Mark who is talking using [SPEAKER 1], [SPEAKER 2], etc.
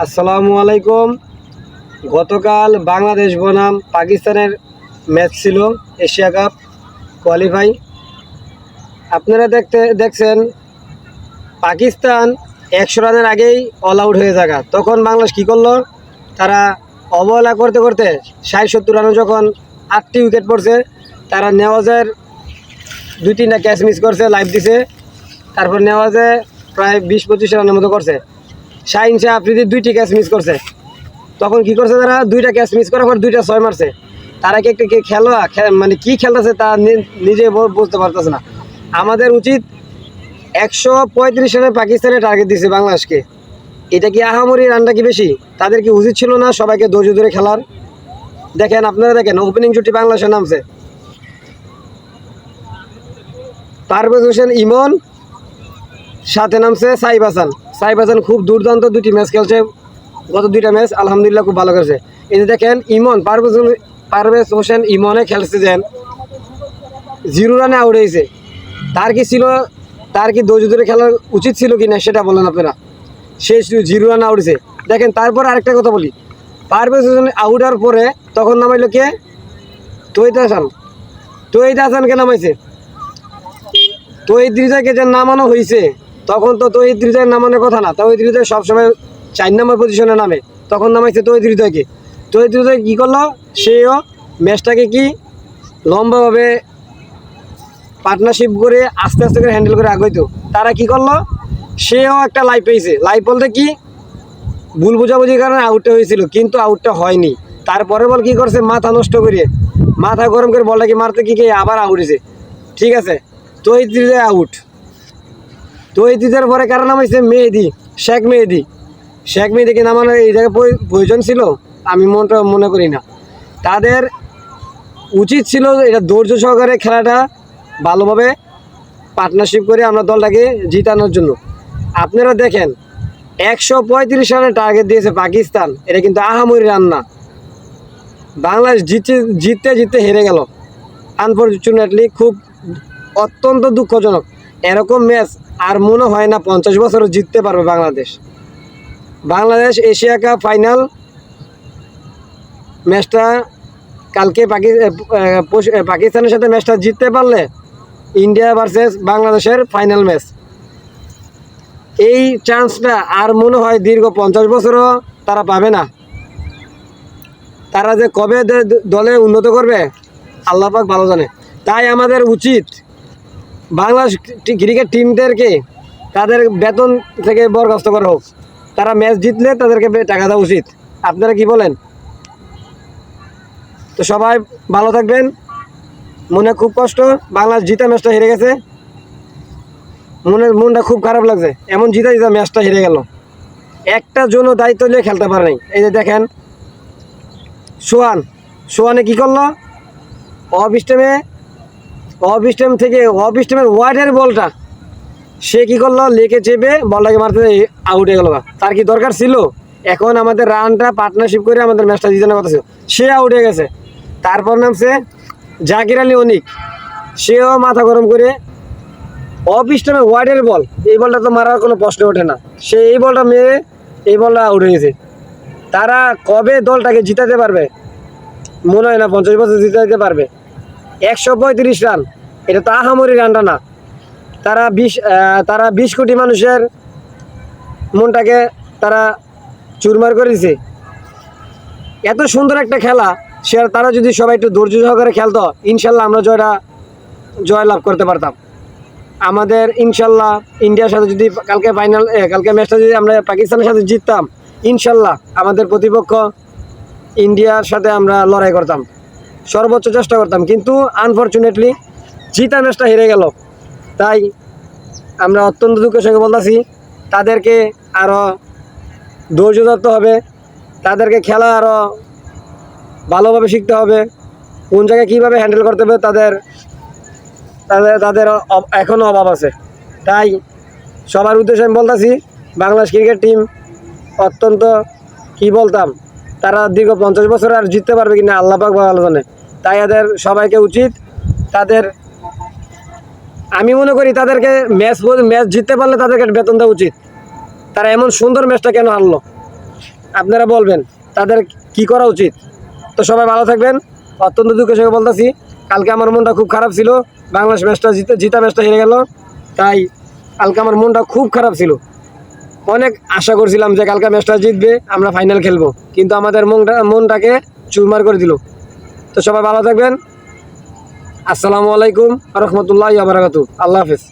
[SPEAKER 1] আসসালামু আলাইকুম। গতকাল বাংলাদেশ বনাম পাকিস্তানের ম্যাচ ছিল, এশিয়া কাপ কোয়ালিফাই। আপনারা দেখছেন পাকিস্তান 100 রানের আগেই অল আউট হয়ে থাকা। তখন বাংলাদেশ কী করলো? তারা অবহেলা করতে করতে 60-70 রানে যখন 8টি উইকেট পড়ছে, তারা নেওয়াজের 2-3টা ক্যাচ মিস করছে, লাইভ দিছে। তারপর নেওয়াজে প্রায় 20-25 রানের মতো করছে। শাহিন শাহ আফ্রিদি 2টি ক্যাচ মিস করছে। তখন কি করছে, তারা 2টা ক্যাচ মিস করার পর 2টা 6 মারছে। তারা কি একটা মানে কি খেলতেছে তা নিজে বুঝতে পারতেছে না। আমাদের উচিত 135 রানে পাকিস্তানের টার্গেট দিছে বাংলাদেশকে। এটা কি আহামরি রানটা কি বেশি? তাদের কি উচিত ছিল না সবাইকে ধৈর্য ধরে খেলার? দেখেন, আপনারা দেখেন, ওপেনিং জুটি বাংলাদেশের নামছে পারভেজ হোসেন ইমন, সাথে নামছে সাইফ হাসান। সাইফ হাসান খুব দুর্দান্ত 2টি ম্যাচ খেলছে, গত 2টা ম্যাচ আলহামদুলিল্লাহ খুব ভালো খেলছে। এই যে দেখেন ইমন, পারভেজ হোসেন ইমনে খেলছে যেন 0 রানে আউট হয়েছে। তার কি ধৈর্য ধরে খেলার উচিত ছিল কি না সেটা বলেন আপনারা। সে 0 রানে আউট হয়েছে। দেখেন, তারপর আরেকটা কথা বলি, পারভেজ হোসেন আউট হওয়ার পরে তখন নামাইলো কে? তৌহিদ হাসানকে নামাইছে। তৌহিদ রিজাকে যে নামানো হয়েছে, তখন তো তৌহিদ রিজার নামানোর কথা না। তৌহিদ রিজা সবসময় 4 নম্বর পজিশনে নামে, তখন নামাইছে তৌহিদ রিজাকে। তৌহিদ রিজা কী করলো? সেও ম্যাচটাকে কি লম্বাভাবে পার্টনারশিপ করে আস্তে আস্তে করে হ্যান্ডেল করে আগাইতো। তারা কি করলো? সেও একটা লাইভ পেয়েছে। লাইভ বলতে কি, ভুল বোঝাবুঝির কারণে আউটটা হয়েছিল, কিন্তু আউটটা হয়নি। তারপরে বল কি করছে, মাথা নষ্ট করে, মাথা গরম করে বলটা কি মারতে কি আবার আউট হয়েছে। ঠিক আছে, তৌহিদ রিজা আউট। তৌহিদ রিজার পরে কারণ নামাইছে শেখ মেহেদিকে নামানোর এই জায়গায় প্রয়োজন ছিল? আমি মনে করি না। তাদের উচিত ছিল এটা ধৈর্য সহকারে খেলাটা ভালোভাবে পার্টনারশিপ করে আমরা দলটাকে জিতানোর জন্য। আপনারা দেখেন, 135 রানের টার্গেট দিয়েছে পাকিস্তান। এটা কিন্তু আহামরি রান না। বাংলাদেশ জিততে হেরে গেল আনফরচুনেটলি। খুব অত্যন্ত দুঃখজনক। এরকম ম্যাচ আর মনে হয় না 50 বছরও জিততে পারবে বাংলাদেশ এশিয়া কাপ ফাইনাল ম্যাচটা কালকে পাকিস্তানের সাথে ম্যাচটা জিততে পারলে ইন্ডিয়া ভার্সেস বাংলাদেশের ফাইনাল ম্যাচ, এই চান্সটা আর মনে হয় দীর্ঘ 50 বছরও তারা পাবে না। তারা যে কবে দলে উন্নত করবে আল্লাহ পাক ভালো জানে। তাই আমাদের উচিত বাংলাদেশ ক্রিকেট টিমদেরকে তাদের বেতন থেকে বরখাস্ত করা হোক। তারা ম্যাচ জিতলে তাদেরকে টাকা দেওয়া উচিত। আপনারা কি বলেন? তো সবাই ভালো থাকবেন। মনে খুব কষ্ট, বাংলাদেশ জিতা ম্যাচটা হেরে গেছে। মনটা খুব খারাপ লাগছে, এমন জিতা ম্যাচটা হেরে গেল। একটা জন্য দায়িত্ব নিয়ে খেলতে পারে নাই। এই যে দেখেন, সোহানে কি করলো? অফ স্টেমের ওয়াইডের বলটা সে কি করলো, লেকে চেপে বলটাকে মারতে আউট হয়ে গেল। তার কি দরকার ছিল? এখন আমাদের রানটা পার্টনারশিপ করে আমাদের ম্যাচটা জিতানোর কথা ছিল, সে আউট হয়ে গেছে। তারপর নামছে জাকির আলী অনিক, সেও মাথা গরম করে অফ স্টেমের ওয়াইডের বল, এই বলটা তো মারার কোনো প্রশ্ন ওঠে না। সে এই বলটা মেরে এই বলটা আউট হয়ে গেছে। তারা কবে দলটাকে জিতাতে পারবে? মনে হয় না 50 বছর জিতাতে পারবে। 135 রান, এটা তো আহামরি রানটা না। তারা 20 কোটি মানুষের মনটাকে তারা চুরমার করে দিছে। এত সুন্দর একটা খেলা, তারা যদি সবাই একটু ধৈর্য সহকারে খেলতো, ইনশাল্লাহ আমরা জয় লাভ করতে পারতাম। আমাদের ইনশাল্লাহ ইন্ডিয়ার সাথে যদি কালকে ম্যাচটা যদি আমরা পাকিস্তানের সাথে জিততাম, ইনশাল্লাহ আমাদের প্রতিপক্ষ ইন্ডিয়ার সাথে আমরা লড়াই করতাম, সর্বোচ্চ চেষ্টা করতাম। কিন্তু আনফরচুনেটলি জিতা ম্যাচটা হেরে গেল। তাই আমরা অত্যন্ত দুঃখের সঙ্গে বলতেছি, তাদেরকে আরও ধৈর্য ধরতে হবে, তাদেরকে খেলা আরও ভালোভাবে শিখতে হবে, কোন জায়গায় কীভাবে হ্যান্ডেল করতে হবে তাদের এখনও অভাব আছে। তাই সবার উদ্দেশ্যে আমি বলতেছি, বাংলাদেশ ক্রিকেট টিম অত্যন্ত তারা দীর্ঘ 50 বছর আর জিততে পারবে কিনা আল্লাহ পাক ভালো জানে। তাই এদের সবাইকে উচিত, আমি মনে করি তাদেরকে ম্যাচ জিততে পারলে তাদেরকে বেতন দেওয়া উচিত। তারা এমন সুন্দর ম্যাচটা কেন হারলো? আপনারা বলবেন তাদের কি করা উচিত। তো সবাই ভালো থাকবেন। অত্যন্ত দুঃখের সঙ্গে বলতেছি, কালকে আমার মনটা খুব খারাপ ছিল, বাংলাদেশ ম্যাচটা জিতা ম্যাচটা হেরে গেল, তাই কালকে আমার মনটা খুব খারাপ ছিল। অনেক আশা করছিলাম যে কালকে ম্যাচটা জিতবে, আমরা ফাইনাল খেলবো, কিন্তু আমাদের মনটাকে চুরমার করে দিল। তো সবাই ভালো থাকবেন। আসসালামু আলাইকুম রহমতুল্লাহ বারাকাতু। আল্লাহ হাফেজ।